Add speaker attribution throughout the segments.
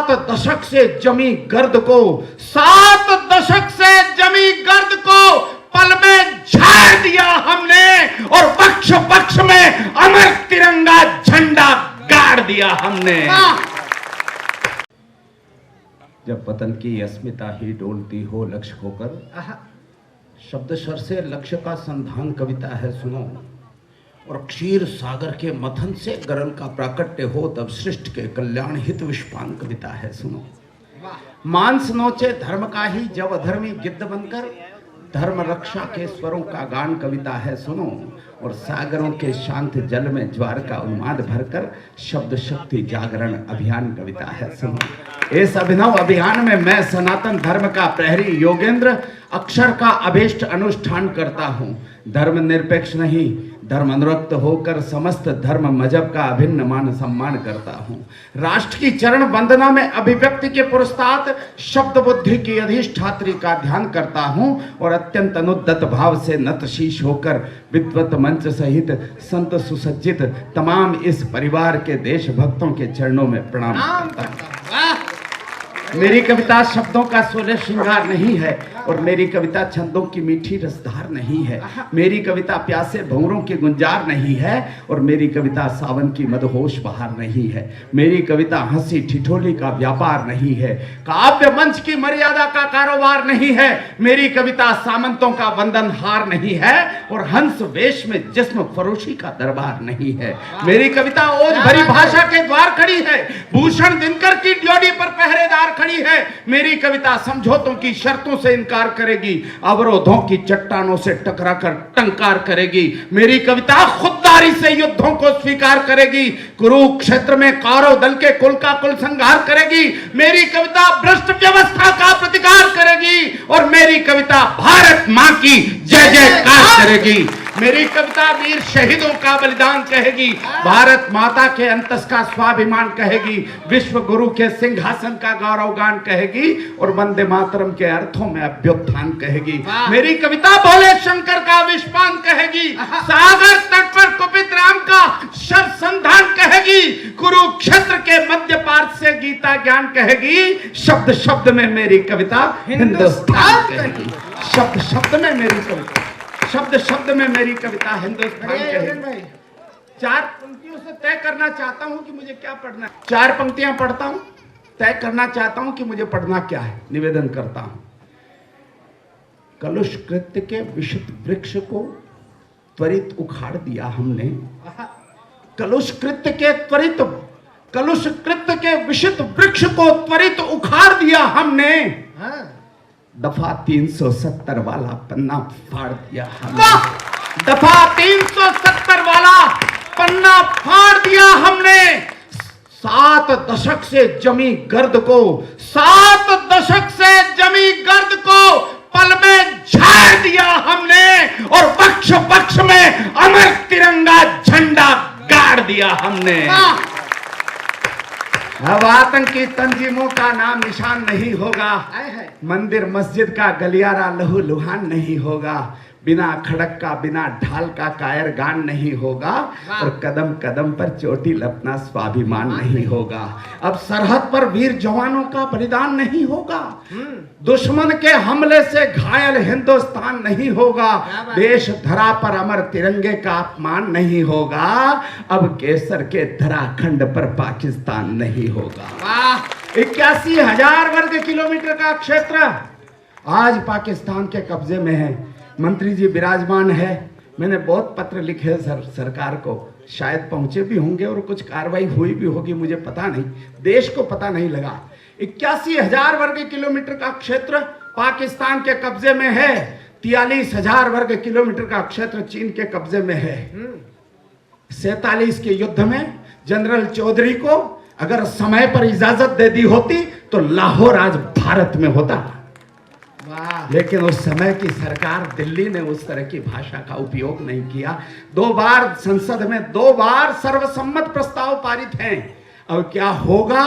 Speaker 1: 7 दशक से जमी गर्द को, 7 दशक से जमी गर्द को पल में झाड़ दिया हमने और बख्श बख्श में अमर तिरंगा झंडा गाड़ दिया हमने। जब वतन की अस्मिता ही डोलती हो लक्ष्य होकर, शब्द शर से लक्ष्य का संधान कविता है सुनो। और क्षीर सागर के मथन से गरल का प्राकट्य हो तब सृष्टि के कल्याण हित विश्वान कविता है सुनो। मांस नोचे धर्म का ही जब अधर्मी गिद्ध बनकर, धर्म रक्षा के स्वरों का गान कविता है सुनो। और सागरों के शांत जल में ज्वार का उन्माद भरकर शब्द शक्ति जागरण अभियान कविता है सुनो। इस अभिनव अभियान में मैं सनातन धर्म का प्रहरी योगेंद्र अक्षर का अभीष्ट अनुष्ठान करता हूँ। धर्म निरपेक्ष नहीं, धर्म अनुरक्त होकर समस्त धर्म मजहब का अभिन्न मान सम्मान करता हूँ। राष्ट्र की चरण वंदना में अभिव्यक्ति के पुरस्ताद शब्द बुद्धि की अधिष्ठात्री का ध्यान करता हूँ और अत्यंत अनुद्दत भाव से नतशीश होकर विद्वत मंच सहित संत सुसज्जित तमाम इस परिवार के देशभक्तों के चरणों में प्रणाम करता हूँ। मेरी कविता शब्दों का सोलह श्रृंगार नहीं है और मेरी कविता छंदों की मीठी रसधार नहीं है। मेरी कविता प्यासे भंवरों की गुंजार नहीं है और मेरी कविता सावन की मदहोश बहार नहीं है। मेरी कविता हंसी ठिठोली का व्यापार नहीं है, काव्य मंच की मर्यादा का कारोबार नहीं है। मेरी कविता सामंतों का वंदन हार नहीं है और हंस वेश में जिस्म फरोशी का दरबार नहीं है। मेरी कविता ओज भरी भाषा के द्वार खड़ी है, भूषण दिनकर की ड्योढ़ी पर पहरेदार खड़ी है। मेरी कविता समझौतों की शर्तों से इनकार करेगी, अवरोधों की चट्टानों से टकराकर टंकार करेगी। मेरी कविता खुददारी से युद्धों को स्वीकार करेगी, कुरुक्षेत्र में कौरव दल के कुल का कुल संहार करेगी। मेरी कविता भ्रष्ट व्यवस्था का प्रतिकार करेगी और मेरी कविता भारत मां की जय जयकार करेगी। मेरी कविता वीर शहीदों का बलिदान कहेगी, भारत माता के अंतस का स्वाभिमान कहेगी, विश्व गुरु के सिंहासन का गौरव गान कहेगी और वंदे मातरम के अर्थों में अभ्युत्थान कहेगी। मेरी कविता भोले शंकर का विश्वान कहेगी, सागर तट पर कुपित राम का शर संधान कहेगी, कुरुक्षेत्र के मध्य पार्थ से गीता ज्ञान कहेगी। शब्द शब्द में मेरी कविता हिंदुस्तान कहेगी। शब्द शब्द में मेरी कविता, शब्द शब्द में मेरी कविता हिंदुस्तान कहेगी। 4 पंक्तियों से तय करना चाहता हूं कि मुझे क्या पढ़ना है। 4 पंक्तियां पढ़ता हूं, तय करना चाहता हूं कि मुझे पढ़ना क्या है। निवेदन करता हूं। कलुष कृत्य के विषित वृक्ष को त्वरित उखाड़ दिया हमने। कलुष कृत्य के विषित वृक्ष को त्वरित उखाड़ दिया हमने। दफा 370 वाला पन्ना फाड़ दिया हमने। दफा 370 वाला पन्ना फाड़ दिया हमने। 7 दशक से जमी गर्द को, 7 दशक से जमी गर्द को पल में झाड़ दिया हमने और बख्श बख्श में अमर तिरंगा झंडा गाड़ दिया हमने। अब आतंकी तंजीमों का नाम निशान नहीं होगा, मंदिर मस्जिद का गलियारा लहू लुहान नहीं होगा, बिना खड़क का बिना ढाल का कायर गान नहीं होगा और कदम कदम पर चोटी लपना स्वाभिमान नहीं होगा। अब सरहद पर वीर जवानों का बलिदान नहीं होगा, दुश्मन के हमले से घायल हिंदुस्तान नहीं होगा, देश धरा पर अमर तिरंगे का अपमान नहीं होगा, अब केसर के धराखंड पर पाकिस्तान नहीं होगा। 81,000 वर्ग किलोमीटर का क्षेत्र आज पाकिस्तान के कब्जे में है। मंत्री जी विराजमान है। मैंने बहुत पत्र लिखे सरकार को, शायद पहुंचे भी होंगे और कुछ कार्रवाई हुई भी होगी, मुझे पता नहीं, देश को पता नहीं लगा। 81,000 वर्ग किलोमीटर का क्षेत्र पाकिस्तान के कब्जे में है। 43,000 वर्ग किलोमीटर का क्षेत्र चीन के कब्जे में है। 47 के युद्ध में जनरल चौधरी को अगर समय पर इजाजत दे दी होती तो लाहौर आज भारत में होता, लेकिन उस समय की सरकार दिल्ली ने उस तरह की भाषा का उपयोग नहीं किया। 2 बार संसद में 2 बार सर्वसम्मत प्रस्ताव पारित हैं। अब क्या होगा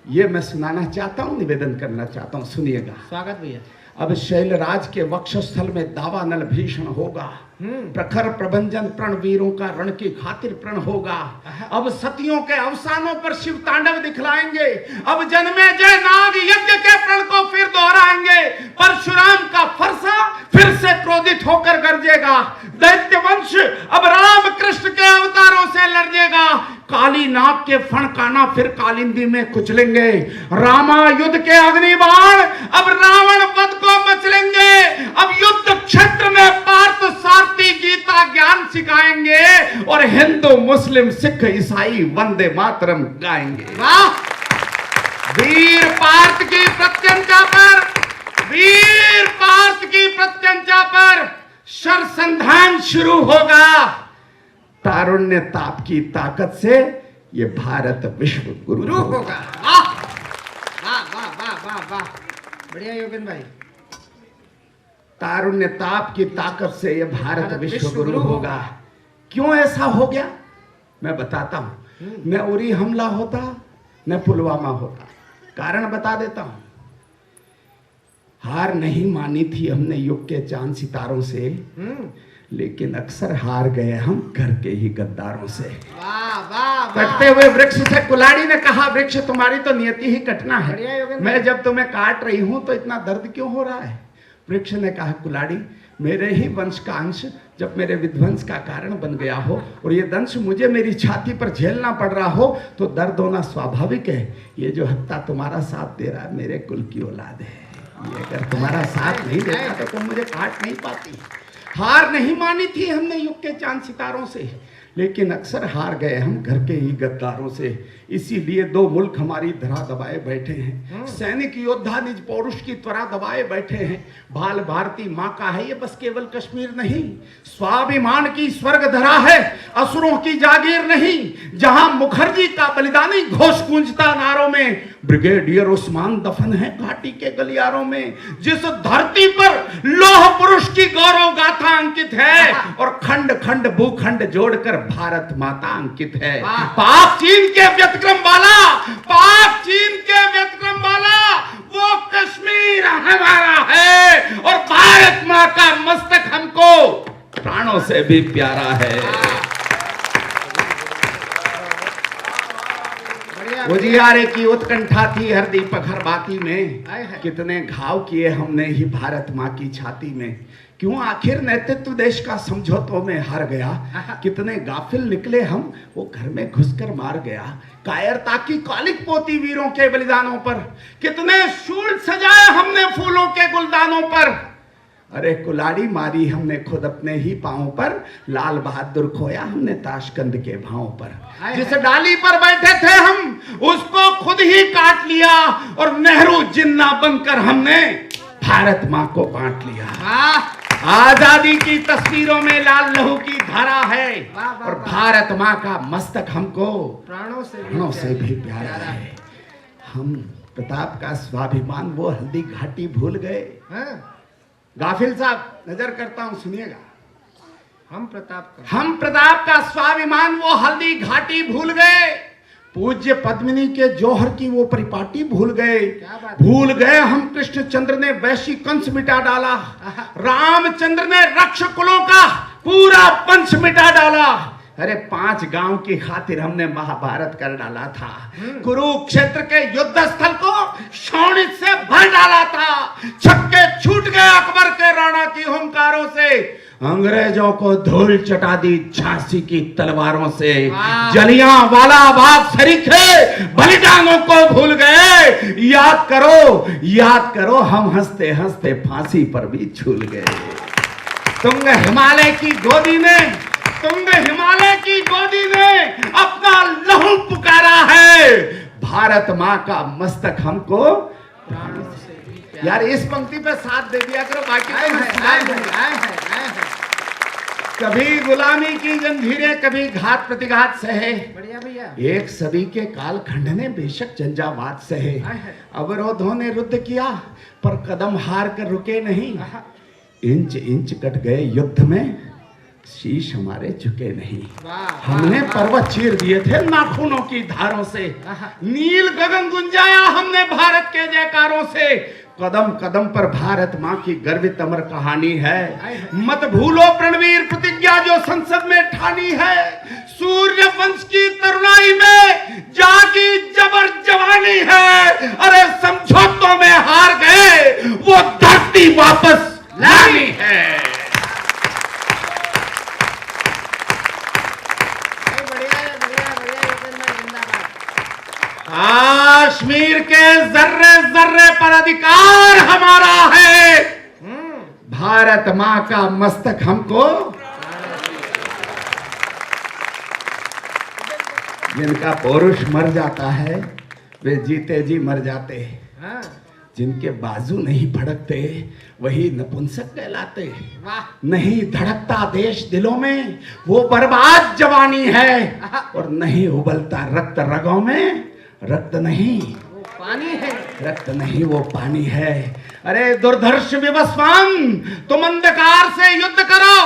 Speaker 1: ये मैं सुनाना चाहता हूं, निवेदन करना चाहता हूं, सुनिएगा।
Speaker 2: स्वागत भैया।
Speaker 1: अब शैलराज के वक्षस्थल में दावानल भीषण होगा, प्रखर प्रभंजन प्रण वीरों का रण की खातिर प्रण होगा। अब सतियों के अवसानों पर शिव तांडव दिखलाएंगे। अब जन्मे जय नाग यज्ञ के प्रण को फिर दोहराएंगे। परशुराम का फरसा फिर से क्रोधित होकर गरजेगा। दैत्य वंश अब राम कृष्ण के अवतारों से लड़जेगा। काली नाग के फणकाना फिर कालिंदी में कुचलेंगे। रामा युद्ध के अग्निबाण अब रावण वध को मचलेंगे। अब युद्ध क्षेत्र में पार्थ सारथी गीता ज्ञान सिखाएंगे और हिंदू मुस्लिम सिख ईसाई वंदे मातरम गाएंगे। वाह! वीर पार्थ की प्रत्यंचा पर, वीर पार्थ की प्रत्यंचा पर शरसंधान शुरू होगा। तारुण्य ताप की ताकत से ये भारत विश्व गुरु होगा। वाह वाह वाह वाह वाह, बढ़िया योगेंद्र भाई। तारुण्य ताप की ताकत से ये भारत विश्व गुरु होगा। क्यों ऐसा हो गया मैं बताता हूं। न उरी हमला होता न पुलवामा होता। कारण बता देता हूं। हार नहीं मानी थी हमने युग के चांद सितारों से, लेकिन अक्सर हार गए हम घर के ही गद्दारों से। वाह वाह, कटते हुए वृक्ष से कुल्हाड़ी ने कहा, वृक्ष तुम्हारी तो नियति ही कटना है। मैं जब तुम्हें काट रही हूं तो इतना दर्द क्यों हो रहा है? वृक्ष ने कहा, कुल्हाड़ी मेरे ही वंश का अंश जब मेरे विध्वंस का कारण बन गया हो और ये दंश मुझे मेरी छाती पर झेलना पड़ रहा हो तो दर्द होना स्वाभाविक है। ये जो हत्ता तुम्हारा साथ दे रहा है मेरे कुल की औलाद है। ये अगर तुम्हारा साथ नहीं देता तो तुम मुझे काट नहीं पाती। हार नहीं मानी थी हमने युग के चांद सितारों से, लेकिन अक्सर हार गए हम घर के ही गद्दारों से। इसीलिए दो मुल्क हमारी धरा दबाए बैठे हैं। सैनिक योद्धा निज पौरुष की त्वरा दबाए बैठे हैं। बाल भारती माँ का है ये बस केवल कश्मीर नहीं, स्वाभिमान की स्वर्ग धरा है, असुरों की जागीर नहीं। जहां मुखर्जी का बलिदानी घोष गूंजता नारों में, ब्रिगेडियर उस्मान दफन है घाटी के गलियारों में। जिस धरती पर लौह पुरुष की गौरव गाथा अंकित है और खंड खंड भूखंड जोड़कर भारत माता अंकित है। पाक चीन के व्यतिक्रम वाला, पाक चीन के व्यतिक्रम वाला वो कश्मीर हमारा है और भारत माँ का मस्तक हमको प्राणों से भी प्यारा है। उजियारे की उत्कंठा थी हर दीपक हर बाती में। कितने घाव किए हमने ही भारत माँ की छाती में। क्यों आखिर नेतृत्व देश का समझौतों में हार गया। कितने गाफिल निकले हम, वो घर में घुसकर मार गया। कायरता की कालिक पोती वीरों के बलिदानों पर। कितने शूल सजाए हमने फूलों के गुलदानों पर। अरे कुल्हाड़ी मारी हमने खुद अपने ही पांवों पर। लाल बहादुर खोया हमने ताशकंद के भावों पर। जिस डाली पर बैठे थे हम उसको खुद ही काट लिया और नेहरू जिन्ना बनकर हमने भारत माँ को बांट लिया। आजादी की तस्वीरों में लाल लहू की धारा है और भारत माँ का मस्तक हमको प्राणों से भी प्यारा है। हम प्रताप का स्वाभिमान वो हल्दी घाटी भूल गए। गाफिल साहब नजर करता हूं, सुनिएगा। हम प्रताप का स्वाभिमान वो हल्दी घाटी भूल गए। पूज्य पद्मिनी के जौहर की वो परिपाटी भूल गए। भूल गए हम कृष्णचंद्र ने वैशी कंस मिटा डाला। रामचंद्र ने रक्षकुलों का पूरा वंश मिटा डाला। अरे 5 गांव की खातिर हमने महाभारत कर डाला था। कुरुक्षेत्र के युद्ध स्थल को शौणित से भर डाला था। छक्के छूट गए अकबर के राणा की हुंकारों से। अंग्रेजों को धूल चटा दी झांसी की तलवारों से। जलियांवाला बाग सरीखे बलिदानों को भूल गए। याद करो हम हंसते हंसते फांसी पर भी झूल गए। तुंग हिमालय की गोदी ने अपना लहू पुकारा है। भारत माँ का मस्तक हमको यार इस पंक्ति पे साथ दे दिया करो, बाकी कभी गुलामी की जंजीरें कभी घात प्रतिघात सहे। बढ़िया भैया। एक सदी के कालखंड ने बेशक झंझावात सहे। अवरोधों ने रुद्ध किया पर कदम हार कर रुके नहीं। इंच इंच कट गए युद्ध में, शीश हमारे झुके नहीं। हमने पर्वत चीर दिए थे नाखूनों की धारों से। नील गगन गुंजाया हमने भारत के जयकारों से। कदम कदम पर भारत माँ की गर्वित अमर कहानी है। मत भूलो प्रणवीर प्रतिज्ञा जो संसद में ठानी है। सूर्य वंश की तरुणाई में जागी जबर जवानी है। अरे समझौतों में हार गए, वो धरती वापस लानी है। कश्मीर के जर्रे जर्रे पर अधिकार हमारा है। भारत माँ का मस्तक हमको, जिनका पौरुष मर जाता है वे जीते जी मर जाते हैं। जिनके बाजू नहीं भड़कते वही नपुंसक कहलाते। नहीं धड़कता देश दिलों में वो बर्बाद जवानी है। और नहीं उबलता रक्त रगों में, रक्त नहीं वो पानी है, रक्त नहीं वो पानी है। अरे दुर्धर्ष विवस्वान, तुम अंधकार से युद्ध करो।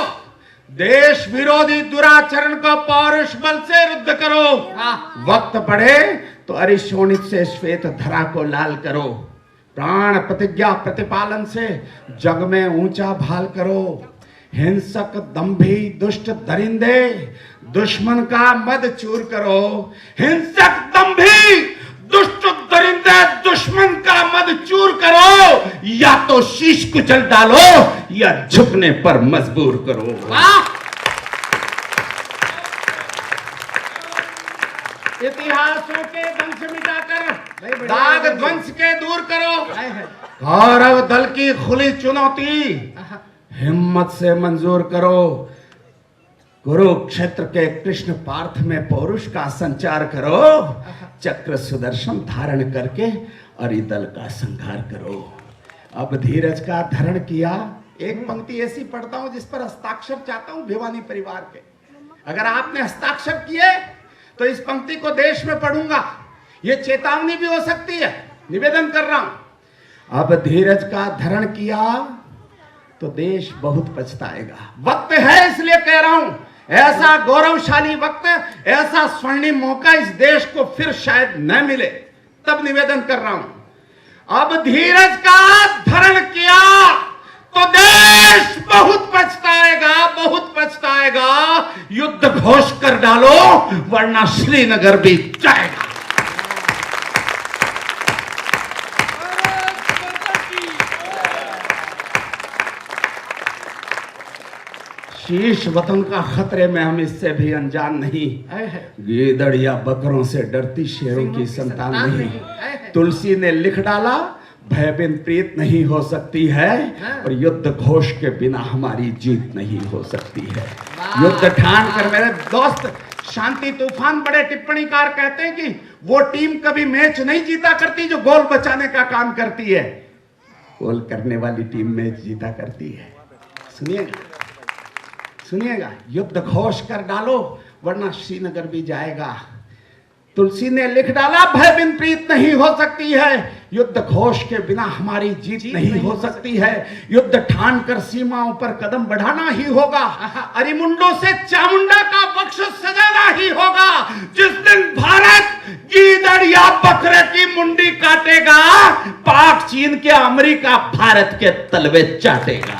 Speaker 1: देश विरोधी दुराचरण को पौरुष बल से रुद्ध करो। वक्त पड़े तो अरिशोणित से श्वेत धरा को लाल करो। प्राण प्रतिज्ञा प्रतिपालन से जग में ऊंचा भाल करो। हिंसक दंभी दुष्ट दरिंदे दुश्मन का मद चूर करो। हिंसक दंभी दुष्ट दरिंदे दुश्मन का मद चूर करो। या तो शीश कुचल डालो या झुकने पर मजबूर करो। इतिहासों के वंश मिटाकर दाग ध्वंस के दूर करो। कौरव दल की खुली चुनौती हिम्मत से मंजूर करो। कुरुक्षेत्र के कृष्ण पार्थ में पौरुष का संचार करो। चक्र सुदर्शन धारण करके अरिदल का संहार करो। अब धीरज का धरण किया। एक पंक्ति ऐसी पढ़ता हूं जिस पर हस्ताक्षर चाहता हूं भिवानी परिवार के। अगर आपने हस्ताक्षर किए तो इस पंक्ति को देश में पढ़ूंगा। ये चेतावनी भी हो सकती है, निवेदन कर रहा हूं। अब धीरज का धरण किया तो देश बहुत पछताएगा। वक्त है इसलिए कह रहा हूं, ऐसा गौरवशाली वक्त, ऐसा स्वर्णिम मौका इस देश को फिर शायद न मिले। तब निवेदन कर रहा हूं, अब धीरज का धरण किया तो देश बहुत पछताएगा, बहुत पछताएगा। युद्ध घोष कर डालो वरना श्रीनगर भी जाएगा। शीश वतन का खतरे में हम इससे भी अनजान नहीं। गीदड़ या बकरों से डरती शेरों की संतान नहीं। तुलसी ने लिख डाला भय बिन प्रीत नहीं हो सकती है। और युद्ध घोष के बिना हमारी जीत नहीं हो सकती है। युद्ध ठान कर मेरे दोस्त शांति तूफान बड़े टिप्पणीकार कहते हैं कि वो टीम कभी मैच नहीं जीता करती जो गोल बचाने का काम करती है। गोल करने वाली टीम मैच जीता करती है। सुनिएगा, सुनिएगा, युद्ध घोष कर डालो वरना श्रीनगर भी जाएगा। तुलसी ने लिख डाला भय बिन प्रीत नहीं हो सकती है। युद्ध घोष के बिना हमारी जीत नहीं हो सकती है। युद्ध ठान कर सीमाओं पर कदम बढ़ाना ही होगा। अरिमुंडों से चामुंडा का वक्ष सजाना ही होगा। जिस दिन भारत गीदड़ या बकरे की मुंडी काटेगा, पाक चीन के अमेरिका भारत के तलवे चाटेगा।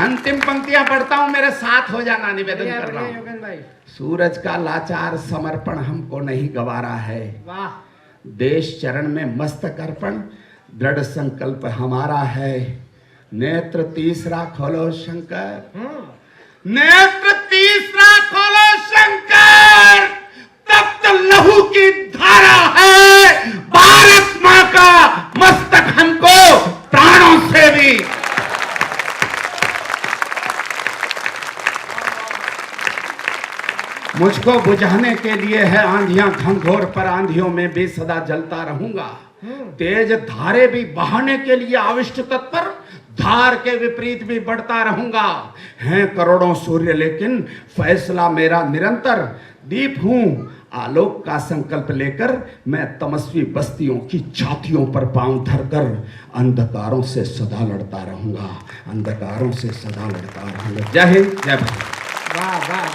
Speaker 1: अंतिम पंक्तियां पढ़ता हूं, मेरे साथ हो जाना, निवेदन कर रहा हूं। सूरज का लाचार समर्पण हमको नहीं गवारा है। देश चरण में मस्तक अर्पण दृढ़ संकल्प हमारा है। नेत्र तीसरा खोलो शंकर, नेत्र तीसरा खोलो शंकर। तप्त लहू की धारा है। भारत मां का मस्तक हमको प्राणों से भी। मुझको बुझाने के लिए है आंधियां घनघोर, पर आंधियों में भी सदा जलता रहूंगा। तेज धारे भी बहाने के लिए आविष्ट तत्पर, धार के विपरीत भी बढ़ता रहूंगा। हैं करोड़ों सूर्य लेकिन फैसला मेरा निरंतर। दीप हूं आलोक का संकल्प लेकर, मैं तमस्वी बस्तियों की छातियों पर पांव धरकर अंधकारों से सदा लड़ता रहूंगा। अंधकारों से सदा लड़ता रहूंगा। जय हिंद, जय भारत। वाह वाह।